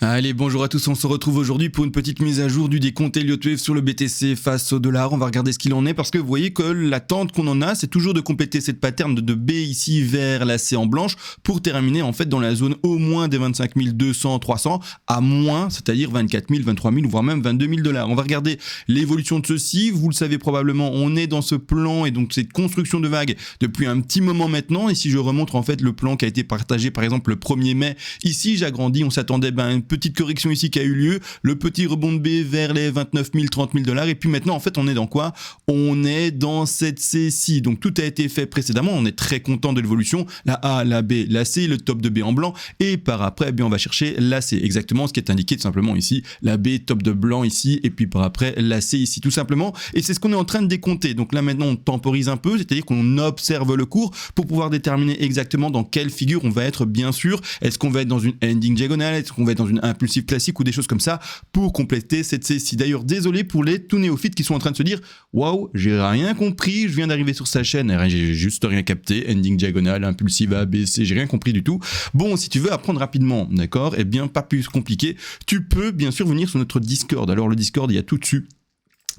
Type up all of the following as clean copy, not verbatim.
Allez, bonjour à tous, on se retrouve aujourd'hui pour une petite mise à jour du décompte Elliott Wave sur le BTC face au dollar. On va regarder ce qu'il en est parce que vous voyez que l'attente qu'on en a, c'est toujours de compléter cette pattern de B ici vers la C en blanche pour terminer en fait dans la zone au moins des 25 200, 300 à moins, c'est-à-dire 24 000, 23 000 voire même 22 000 $. On va regarder l'évolution de ceci. Vous le savez probablement, on est dans ce plan et donc cette construction de vagues depuis un petit moment maintenant. Et si je remontre en fait le plan qui a été partagé par exemple le 1er mai, ici j'agrandis, on s'attendait à une petite correction ici qui a eu lieu, le petit rebond de B vers les 29 000, 30 000 $, et puis maintenant en fait on est dans quoi? On est dans cette C-ci, donc tout a été fait précédemment, on est très content de l'évolution, la A, la B, la C, le top de B en blanc, et par après eh bien, on va chercher la C, exactement ce qui est indiqué tout simplement ici, la B, top de blanc ici, et puis par après la C ici tout simplement, et c'est ce qu'on est en train de décompter. Donc là maintenant on temporise un peu, c'est-à-dire qu'on observe le cours pour pouvoir déterminer exactement dans quelle figure on va être, bien sûr. Est-ce qu'on va être dans une ending diagonale, est-ce qu'on va être dans une impulsive classique ou des choses comme ça pour compléter cette C-ci. D'ailleurs, désolé pour les tout néophytes qui sont en train de se dire waouh, j'ai rien compris, je viens d'arriver sur sa chaîne, j'ai juste rien capté, ending diagonale, impulsive A, B, C, j'ai rien compris du tout. Bon, si tu veux apprendre rapidement, d'accord, eh bien pas plus compliqué, tu peux bien sûr venir sur notre Discord. Alors le Discord, il y a tout dessus.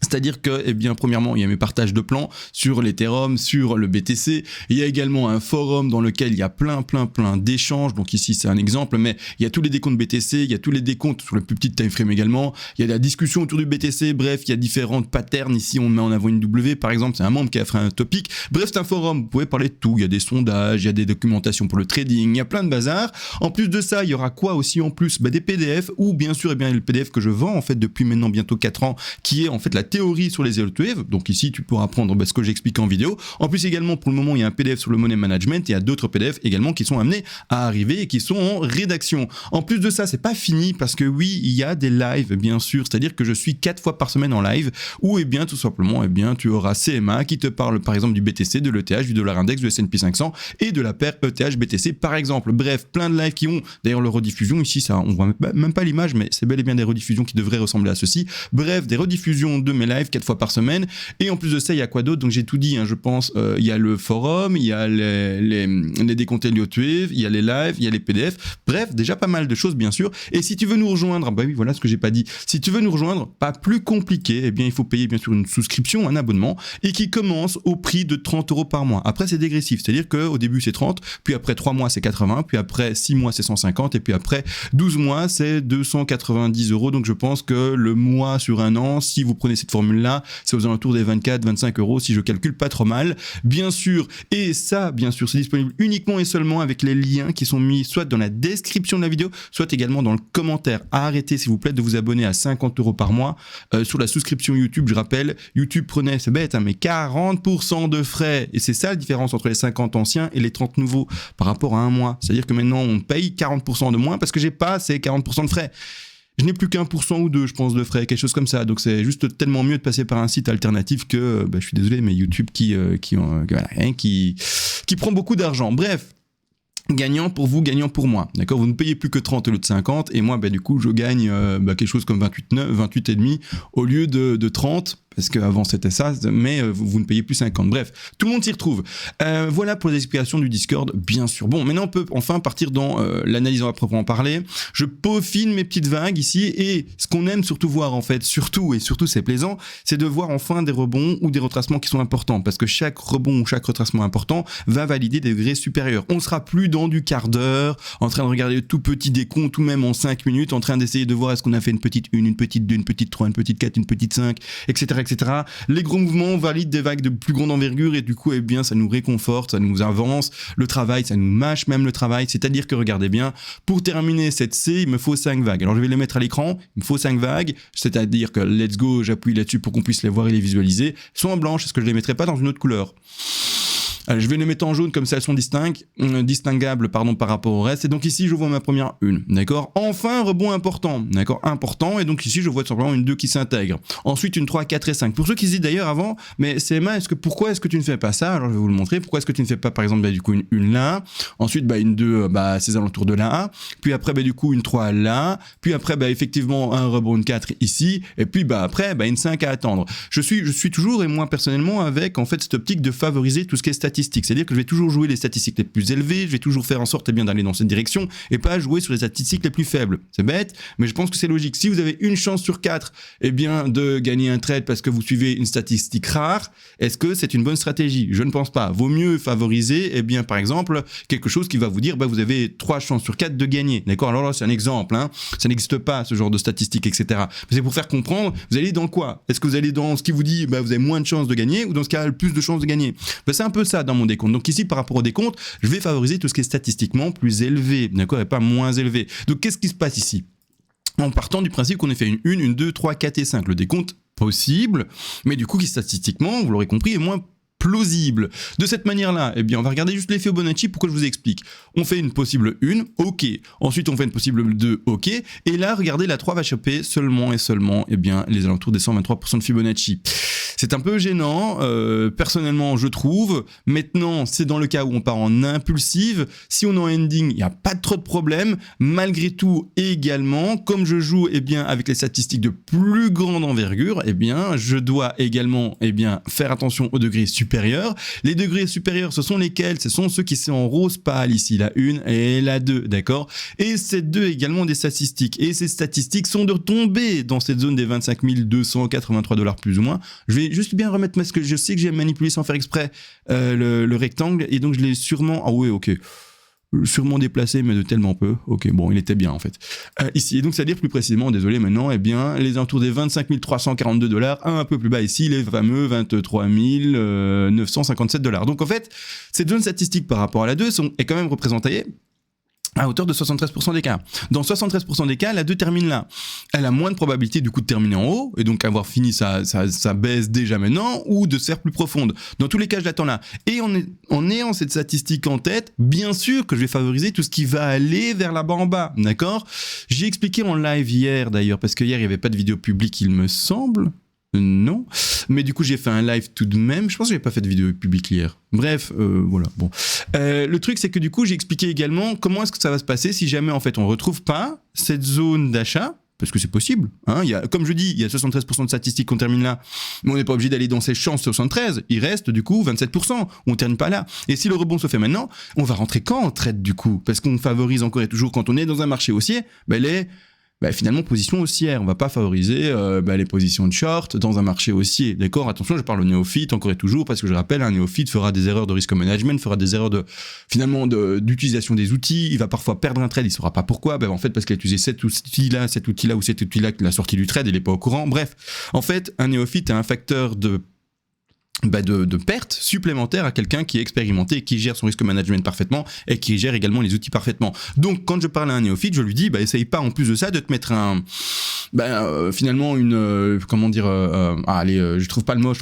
C'est-à-dire que, eh bien, premièrement, il y a mes partages de plans sur l'Ethereum, sur le BTC. Il y a également un forum dans lequel il y a plein d'échanges. Donc ici, c'est un exemple, mais il y a tous les décomptes BTC, il y a tous les décomptes sur le plus petit time frame également. Il y a la discussion autour du BTC. Bref, il y a différentes patterns. Ici, on met en avant une W, par exemple. C'est un membre qui a fait un topic. Bref, c'est un forum. Vous pouvez parler de tout. Il y a des sondages, il y a des documentations pour le trading. Il y a plein de bazar. En plus de ça, il y aura quoi aussi en plus? Des PDF ou bien sûr, eh bien, le PDF que je vends, en fait, depuis maintenant bientôt 4 ans, qui est en fait la théorie sur les Elliott Wave. Donc ici tu pourras apprendre ce que j'explique en vidéo. En plus également pour le moment il y a un PDF sur le money management et il y a d'autres PDF également qui sont amenés à arriver et qui sont en rédaction. En plus de ça c'est pas fini parce que oui il y a des lives bien sûr, c'est-à-dire que je suis 4 fois par semaine en live où eh bien tout simplement eh bien tu auras CMA qui te parle par exemple du BTC, de l'ETH, du dollar index, du S&P 500 et de la paire ETH BTC par exemple. Bref, plein de lives qui ont d'ailleurs leur rediffusion ici, ça on voit même pas l'image mais c'est bel et bien des rediffusions qui devraient ressembler à ceci. Bref, des rediffusions de mes lives 4 fois par semaine, et en plus de ça il y a quoi d'autre? Donc j'ai tout dit je pense, il y a le forum, il y a les décomptes Elliott Wave, il y a les lives, il y a les PDF, bref déjà pas mal de choses bien sûr. Et si tu veux nous rejoindre, oui voilà ce que j'ai pas dit, si tu veux nous rejoindre, pas plus compliqué, eh bien il faut payer bien sûr une souscription, un abonnement, et qui commence au prix de 30 € par mois. Après c'est dégressif, c'est à dire qu'au début c'est 30, puis après 3 mois c'est 80, puis après 6 mois c'est 150, et puis après 12 mois c'est 290 €. Donc je pense que le mois sur un an, si vous prenez cette formule là, c'est aux alentours des 24-25 € si je calcule pas trop mal, bien sûr. Et ça, bien sûr, c'est disponible uniquement et seulement avec les liens qui sont mis soit dans la description de la vidéo, soit également dans le commentaire. Arrêtez, s'il vous plaît, de vous abonner à 50 € par mois sur la souscription YouTube. Je rappelle, YouTube prenait, c'est bête, mais 40% de frais. Et c'est ça la différence entre les 50 anciens et les 30 nouveaux par rapport à un mois. C'est-à-dire que maintenant, on paye 40% de moins parce que j'ai pas ces 40% de frais. Je n'ai plus qu'1% ou 2, je pense, de frais, quelque chose comme ça. Donc c'est juste tellement mieux de passer par un site alternatif que, je suis désolé, mais YouTube qui prend beaucoup d'argent. Bref. Gagnant pour vous, gagnant pour moi, d'accord? Vous ne payez plus que 30 au lieu de 50, et moi, du coup, je gagne quelque chose comme 28,5 au lieu de 30, parce qu'avant c'était ça, mais vous ne payez plus 50. Bref, tout le monde s'y retrouve. Voilà pour les explications du Discord, bien sûr. Bon, maintenant on peut enfin partir dans l'analyse à proprement parler. Je peaufine mes petites vagues ici, et ce qu'on aime surtout voir en fait, surtout c'est plaisant, c'est de voir enfin des rebonds ou des retracements qui sont importants, parce que chaque rebond ou chaque retracement important va valider des degrés supérieurs. On sera plus dans du quart d'heure, en train de regarder tout petit décompte, ou même en 5 minutes, en train d'essayer de voir est-ce qu'on a fait une petite 1, une petite 2, une petite 3, une petite 4, une petite 5, etc. Les gros mouvements valident des vagues de plus grande envergure et du coup, eh bien, ça nous réconforte, ça nous avance. Le travail, ça nous mâche même le travail. C'est-à-dire que, regardez bien, pour terminer cette C, il me faut 5 vagues. Alors, je vais les mettre à l'écran. Il me faut 5 vagues. C'est-à-dire que, let's go, j'appuie là-dessus pour qu'on puisse les voir et les visualiser. Elles sont en blanche. Est-ce que je les mettrai pas dans une autre couleur? Allez, je vais les mettre en jaune comme ça elles sont distinguables par rapport au reste. Et donc ici je vois ma première 1, d'accord. Enfin un rebond important, d'accord, important. Et donc ici je vois tout simplement une 2 qui s'intègre. Ensuite une 3, 4 et 5. Pour ceux qui se disent d'ailleurs avant, mais CMA, pourquoi est-ce que tu ne fais pas ça? Alors je vais vous le montrer. Pourquoi est-ce que tu ne fais pas par exemple du coup une là, ensuite une 2 à ces alentours de là, puis après du coup une 3 là, puis après effectivement un rebond une 4 ici, et puis après une 5 à attendre. Je suis toujours, et moi personnellement, avec en fait cette optique de favoriser tout ce qui est statique. statistiques. C'est-à-dire que je vais toujours jouer les statistiques les plus élevées, je vais toujours faire en sorte d'aller dans cette direction et pas jouer sur les statistiques les plus faibles. C'est bête, mais je pense que c'est logique. Si vous avez une chance sur 4 de gagner un trade parce que vous suivez une statistique rare, est-ce que c'est une bonne stratégie? Je ne pense pas. Vaut mieux favoriser, par exemple, quelque chose qui va vous dire, vous avez 3 chances sur 4 de gagner. D'accord? Alors là, c'est un exemple, hein. Ça n'existe pas, ce genre de statistiques, etc. Mais c'est pour faire comprendre, vous allez dans quoi? Est-ce que vous allez dans ce qui vous dit, vous avez moins de chances de gagner, ou dans ce qui a le plus de chances de gagner? C'est un peu ça dans mon décompte. Donc ici, par rapport au décompte, je vais favoriser tout ce qui est statistiquement plus élevé, d'accord, et pas moins élevé. Donc qu'est-ce qui se passe ici? En partant du principe qu'on ait fait une 1, une 2, 3, 4 et 5. Le décompte possible, mais du coup qui statistiquement, vous l'aurez compris, est moins plausible. De cette manière-là, on va regarder juste l'effet Fibonacci pour que je vous explique. On fait une possible 1, ok. Ensuite, on fait une possible 2, ok. Et là, regardez, la 3 va choper seulement et seulement, les alentours des 123% de Fibonacci. C'est un peu gênant, personnellement, je trouve. Maintenant, c'est dans le cas où on part en impulsive. Si on est en ending, il n'y a pas trop de problème. Malgré tout, également, comme je joue avec les statistiques de plus grande envergure, je dois également faire attention aux degrés supérieurs. Les degrés supérieurs, ce sont lesquels? Ce sont ceux qui sont en rose pâle ici, la 1 et la 2, d'accord? Et ces deux également des statistiques. Et ces statistiques sont de tomber dans cette zone des 25 283 $ plus ou moins. Je vais juste bien remettre, parce que je sais que j'ai manipulé sans faire exprès le rectangle, et donc je l'ai sûrement... Ah ouais, ok. Sûrement déplacé, mais de tellement peu. Ok, bon, il était bien en fait. Ici, et donc c'est-à-dire plus précisément, désolé maintenant, les alentours des 25 342 $, un peu plus bas ici, les fameux 23 957 $. Donc en fait, cette zone statistique par rapport à la 2 est quand même représentée à hauteur de 73% des cas. Dans 73% des cas, la 2 termine là. Elle a moins de probabilité du coup de terminer en haut, et donc avoir fini sa baisse déjà maintenant, ou de serre plus profonde. Dans tous les cas, je l'attends là. Et en ayant cette statistique en tête, bien sûr que je vais favoriser tout ce qui va aller vers là-bas en bas, d'accord? J'ai expliqué en live hier d'ailleurs, parce que hier il n'y avait pas de vidéo publique, il me semble. Non, mais du coup j'ai fait un live tout de même. Je pense que j'ai pas fait de vidéo publique hier. Bref, voilà. Bon, le truc c'est que du coup j'ai expliqué également comment est-ce que ça va se passer si jamais en fait on retrouve pas cette zone d'achat, parce que c'est possible. Hein, comme je dis, il y a 73% de statistiques qu'on termine là, mais on n'est pas obligé d'aller dans ces chances 73. Il reste du coup 27%. On termine pas là. Et si le rebond se fait maintenant, on va rentrer quand en trade du coup? Parce qu'on favorise encore et toujours quand on est dans un marché haussier, finalement position haussière. On va pas favoriser les positions de short dans un marché haussier. D'accord? Attention, je parle au néophyte encore et toujours, parce que je rappelle, un néophyte fera des erreurs de risk management, fera des erreurs d'utilisation des outils. Il va parfois perdre un trade, il saura pas pourquoi. En fait, parce qu'il a utilisé cet outil-là ou cet outil-là qui l'a sorti du trade, il est pas au courant. Bref, en fait, un néophyte a un facteur de perte supplémentaire à quelqu'un qui est expérimenté et qui gère son risque management parfaitement et qui gère également les outils parfaitement. Donc quand je parle à un néophyte, je lui dis essaye pas en plus de ça de te mettre finalement une je trouve pas le mot,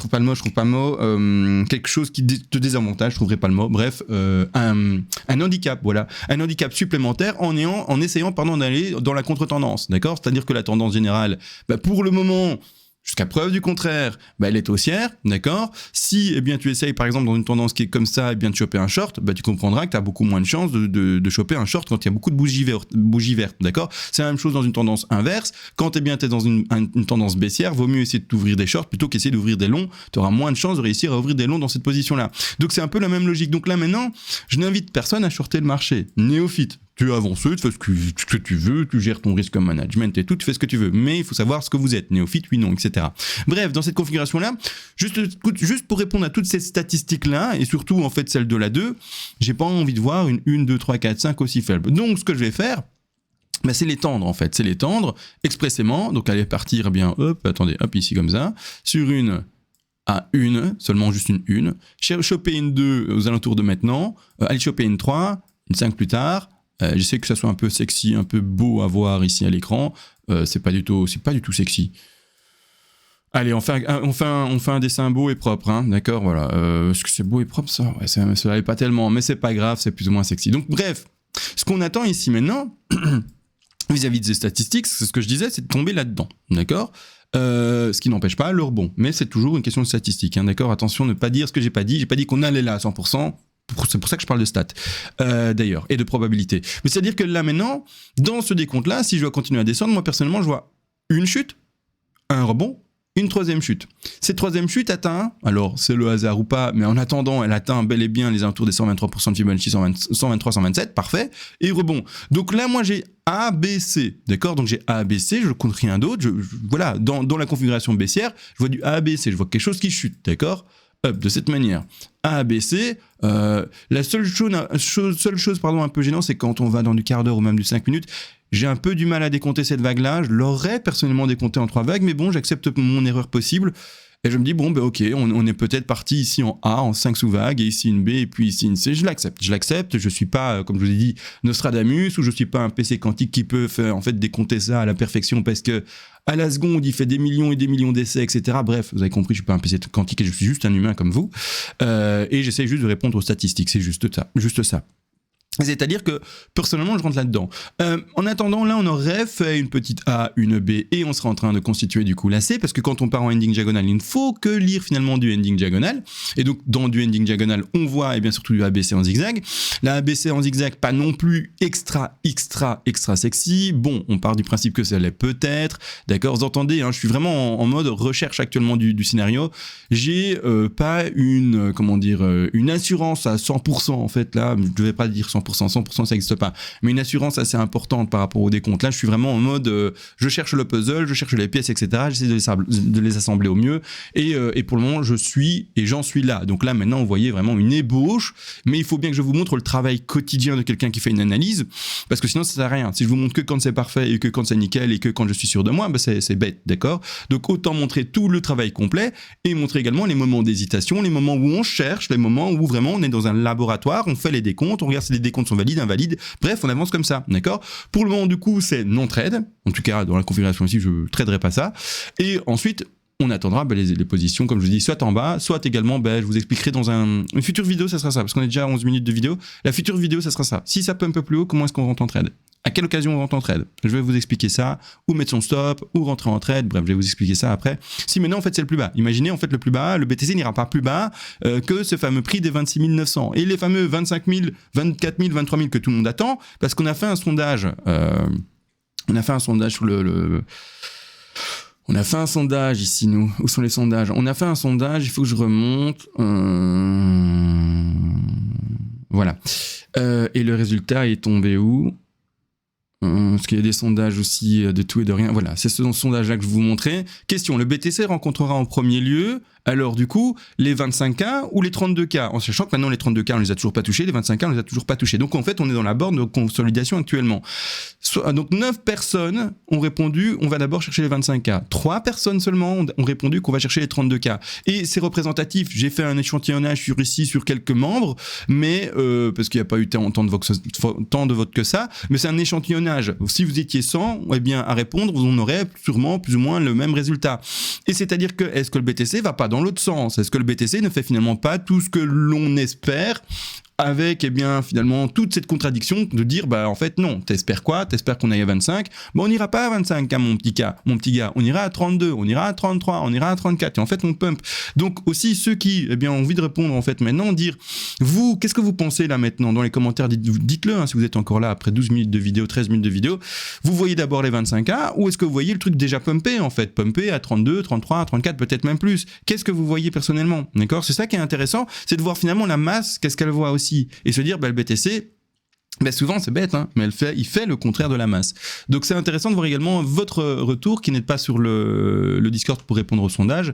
quelque chose qui te désavantage, je trouverai pas le mot, bref, un handicap, voilà, un handicap supplémentaire en essayant d'aller dans la contre-tendance, d'accord? C'est-à-dire que la tendance générale, pour le moment, jusqu'à preuve du contraire, elle est haussière, d'accord? Si tu essayes par exemple dans une tendance qui est comme ça, de choper un short, tu comprendras que tu as beaucoup moins de chances de choper un short quand il y a beaucoup de bougies vertes, d'accord? C'est la même chose dans une tendance inverse. Quand tu es dans une tendance baissière, vaut mieux essayer d'ouvrir des shorts plutôt qu'essayer d'ouvrir des longs. Tu auras moins de chances de réussir à ouvrir des longs dans cette position-là. Donc c'est un peu la même logique. Donc là maintenant, je n'invite personne à shorter le marché. Néophyte, tu avances, tu fais ce que tu veux, tu gères ton risque management et tout, tu fais ce que tu veux. Mais il faut savoir ce que vous êtes, néophyte, oui, non, etc. Bref, dans cette configuration-là, juste pour répondre à toutes ces statistiques-là, et surtout en fait celle de la 2, j'ai pas envie de voir une 1, 2, 3, 4, 5 aussi faible. Donc ce que je vais faire, c'est l'étendre en fait, c'est l'étendre expressément. Donc aller partir ici comme ça, sur une à une, seulement juste une, choper une 2 aux alentours de maintenant, aller choper une 3, une 5 plus tard. J'essaie que ça soit un peu sexy, un peu beau à voir ici à l'écran. C'est pas du tout sexy. Allez, on fait un dessin beau et propre, hein, d'accord, voilà. Est-ce que c'est beau et propre ça? Ouais, ça n'est pas tellement, mais c'est pas grave, c'est plus ou moins sexy. Donc bref, ce qu'on attend ici maintenant, vis-à-vis de ces statistiques, c'est ce que je disais, c'est de tomber là-dedans, d'accord? Ce qui n'empêche pas le rebond, mais c'est toujours une question de statistique, hein, d'accord? Attention, ne pas dire ce que j'ai pas dit qu'on allait là à 100%. C'est pour ça que je parle de stats, d'ailleurs, et de probabilité. Mais c'est-à-dire que là, maintenant, dans ce décompte-là, si je dois continuer à descendre, moi, personnellement, je vois une chute, un rebond une troisième chute. Cette troisième chute atteint, alors c'est le hasard ou pas, mais en attendant, elle atteint bel et bien les alentours des 123% de Fibonacci, 123, 127, parfait, et rebond. Donc là, moi, j'ai A, B, C, d'accord? Donc j'ai A, B, C, je ne compte rien d'autre, voilà, dans la configuration baissière, je vois du A, B, C, je vois quelque chose qui chute, d'accord? Hop, de cette manière. A, B, C, la seule chose un peu gênante, c'est quand on va dans du quart d'heure ou même du 5 minutes, j'ai un peu du mal à décompter cette vague-là, je l'aurais personnellement décompté en 3 vagues, mais bon, j'accepte mon erreur possible, et je me dis, bon, ben ok, on est peut-être parti ici en A, en 5 sous-vagues, et ici une B, et puis ici une C, je l'accepte, je suis pas, comme je vous ai dit, Nostradamus, ou je suis pas un PC quantique qui peut faire, en fait, décompter ça à la perfection, parce que à la seconde, il fait des millions et des millions d'essais, etc. Bref, vous avez compris, je suis pas un PC quantique, et je suis juste un humain comme vous, et j'essaie juste de répondre aux statistiques, c'est juste ça. C'est-à-dire que, personnellement, je rentre là-dedans. En attendant, là, on aurait fait une petite A, une B, et on sera en train de constituer du coup la C, parce que quand on part en ending diagonal, il ne faut que lire finalement du ending diagonal. Et donc, dans du ending diagonal, on voit, et bien surtout du ABC en zigzag. La ABC en zigzag, pas non plus extra sexy. Bon, on part du principe que ça l'est peut-être. D'accord, vous entendez, hein, je suis vraiment en mode recherche actuellement du scénario. J'ai pas une assurance à 100%, en fait, là, je devais pas dire 100%, ça n'existe pas, mais une assurance assez importante par rapport au décompte. Là, je suis vraiment en mode, je cherche le puzzle, je cherche les pièces, etc. J'essaie de les assembler au mieux, et pour le moment, j'en suis là. Donc là, maintenant, vous voyez vraiment une ébauche, mais il faut bien que je vous montre le travail quotidien de quelqu'un qui fait une analyse, parce que sinon, ça sert à rien. Si je vous montre que quand c'est parfait, et que quand c'est nickel, et que quand je suis sûr de moi, bah c'est bête, d'accord? Donc, autant montrer tout le travail complet, et montrer également les moments d'hésitation, les moments où on cherche, les moments où vraiment on est dans un laboratoire, on fait les décomptes, on regarde si les décomptes sont valides, invalides, bref, on avance comme ça, d'accord? Pour le moment, du coup, c'est non-trade, en tout cas, dans la configuration ici, je ne traderai pas ça, et ensuite, on attendra les positions, comme je vous dis, soit en bas, soit également, je vous expliquerai dans une future vidéo, ça sera ça, parce qu'on est déjà à 11 minutes de vidéo, la future vidéo, ça sera ça. Si ça peut un peu plus haut, comment est-ce qu'on rentre en trade? À quelle occasion on rentre en trade? Je vais vous expliquer ça, ou mettre son stop, ou rentrer en trade, bref, je vais vous expliquer ça après. Si maintenant, en fait, c'est le plus bas. Imaginez, en fait, le plus bas, le BTC n'ira pas plus bas que ce fameux prix des 26 900. Et les fameux 25 000, 24 000, 23 000 que tout le monde attend, parce qu'on a fait un sondage, sur on a fait un sondage ici, nous. Où sont les sondages? On a fait un sondage, il faut que je remonte. Voilà. Et le résultat est tombé où? Parce qu'il y a des sondages aussi de tout et de rien. Voilà, c'est ce sondage-là que je vous montrais. Question, le BTC rencontrera en premier lieu, alors du coup, les 25K ou les 32K? En sachant que maintenant, les 32K, on les a toujours pas touchés, les 25K, on les a toujours pas touchés. Donc en fait, on est dans la borne de consolidation actuellement. Donc 9 personnes ont répondu, on va d'abord chercher les 25K. 3 personnes seulement ont répondu qu'on va chercher les 32K. Et c'est représentatif. J'ai fait un échantillonnage sur quelques membres, mais parce qu'il n'y a pas eu tant de votes que ça, mais c'est un échantillonnage. Si vous étiez 100, eh bien, à répondre, on aurait sûrement plus ou moins le même résultat. Et c'est-à-dire que, est-ce que le BTC va pas dans l'autre sens? Est-ce que le BTC ne fait finalement pas tout ce que l'on espère, avec, eh bien, finalement, toute cette contradiction de dire, en fait, non, t'espères quoi? T'espères qu'on aille à 25? On n'ira pas à 25, hein, mon petit gars. On ira à 32, on ira à 33, on ira à 34. Et en fait, on pump. Donc, aussi, ceux qui, eh bien, ont envie de répondre, en fait, maintenant, dire, vous, qu'est-ce que vous pensez, là, maintenant? Dans les commentaires, dites-le, hein, si vous êtes encore là, après 12 minutes de vidéo, 13 minutes de vidéo. Vous voyez d'abord les 25K, ou est-ce que vous voyez le truc déjà pumpé, en fait? Pumpé à 32, 33, 34, peut-être même plus. Qu'est-ce que vous voyez personnellement? D'accord? C'est ça qui est intéressant, c'est de voir finalement la masse, qu'est-ce qu'elle voit aussi. Et se dire, le BTC, souvent c'est bête, hein, mais il fait le contraire de la masse. Donc c'est intéressant de voir également votre retour qui n'est pas sur le Discord pour répondre au sondage,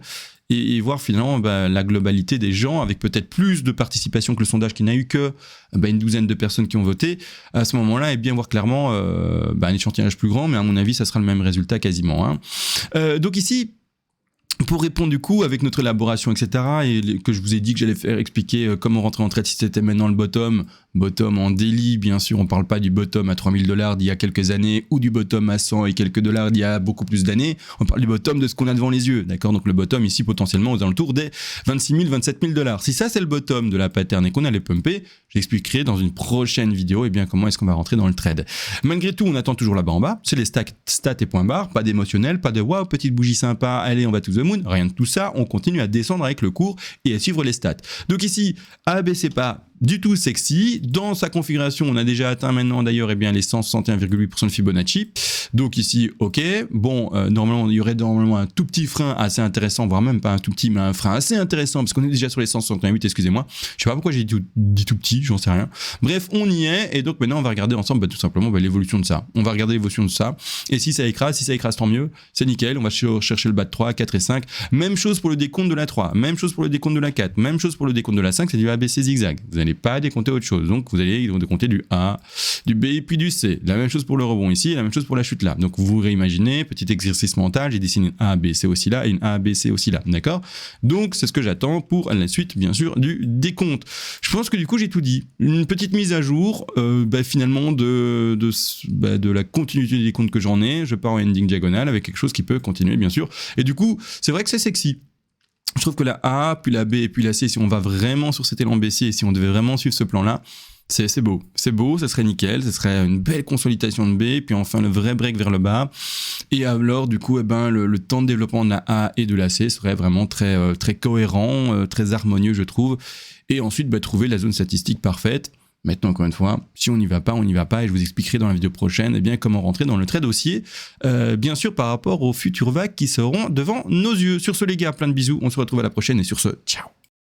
et voir finalement la globalité des gens, avec peut-être plus de participation que le sondage qui n'a eu que une douzaine de personnes qui ont voté. À ce moment-là, et bien voir clairement un échantillonnage plus grand, mais à mon avis, ça sera le même résultat quasiment. Hein. Donc ici, pour répondre du coup avec notre élaboration, etc., et que je vous ai dit que j'allais faire expliquer comment rentrer en trade si c'était maintenant le bottom en daily, bien sûr, on parle pas du bottom à 3000 $ d'il y a quelques années, ou du bottom à 100 et quelques dollars d'il y a beaucoup plus d'années, on parle du bottom de ce qu'on a devant les yeux, d'accord? Donc le bottom ici potentiellement aux alentours des 26 000, 27 000 $. Si ça c'est le bottom de la pattern et qu'on allait pumper, j'expliquerai dans une prochaine vidéo, et bien comment est-ce qu'on va rentrer dans le trade. Malgré tout, on attend toujours là-bas en bas, c'est les stats et points barres, pas d'émotionnel, pas de waouh, petite bougie sympa, allez on va to the moon, rien de tout ça, on continue à descendre avec le cours et à suivre les stats. Donc ici, A, B, c'est pas du tout sexy. Dans sa configuration, on a déjà atteint maintenant d'ailleurs les 161,8% de Fibonacci. Donc ici, ok. Bon, normalement, il y aurait normalement un tout petit frein assez intéressant, voire même pas un tout petit, mais un frein assez intéressant, parce qu'on est déjà sur les 168, excusez-moi. Je sais pas pourquoi j'ai dit tout petit, j'en sais rien. Bref, on y est, et donc maintenant, on va regarder ensemble tout simplement l'évolution de ça. On va regarder l'évolution de ça, et si ça écrase tant mieux, c'est nickel. On va chercher le bas de 3, 4 et 5. Même chose pour le décompte de la 3, même chose pour le décompte de la 4, même chose pour le décompte de la 5, c'est du ABC zigzag. Vous n'allez pas décompter autre chose. Donc vous allez décompter du A, du B et puis du C. La même chose pour le rebond ici, la même chose pour la chute là. Donc vous réimaginez, petit exercice mental, j'ai dessiné une A, B, C aussi là et une A, B, C aussi là. D'accord? Donc c'est ce que j'attends pour la suite, bien sûr, du décompte. Je pense que du coup j'ai tout dit. Une petite mise à jour, finalement de la continuité du décompte que j'en ai. Je pars en ending diagonale avec quelque chose qui peut continuer, bien sûr. Et du coup, c'est vrai que c'est sexy. Je trouve que la A, puis la B et puis la C, si on va vraiment sur cet élan baissier, si on devait vraiment suivre ce plan-là, c'est beau. C'est beau, ça serait nickel, ça serait une belle consolidation de B, puis enfin le vrai break vers le bas. Et alors, du coup, le temps de développement de la A et de la C serait vraiment très, très cohérent, très harmonieux, je trouve. Et ensuite, trouver la zone statistique parfaite. Maintenant, encore une fois, si on n'y va pas, on n'y va pas, et je vous expliquerai dans la vidéo prochaine comment rentrer dans le trade haussier, bien sûr par rapport aux futures vagues qui seront devant nos yeux. Sur ce les gars, plein de bisous, on se retrouve à la prochaine, et sur ce, ciao.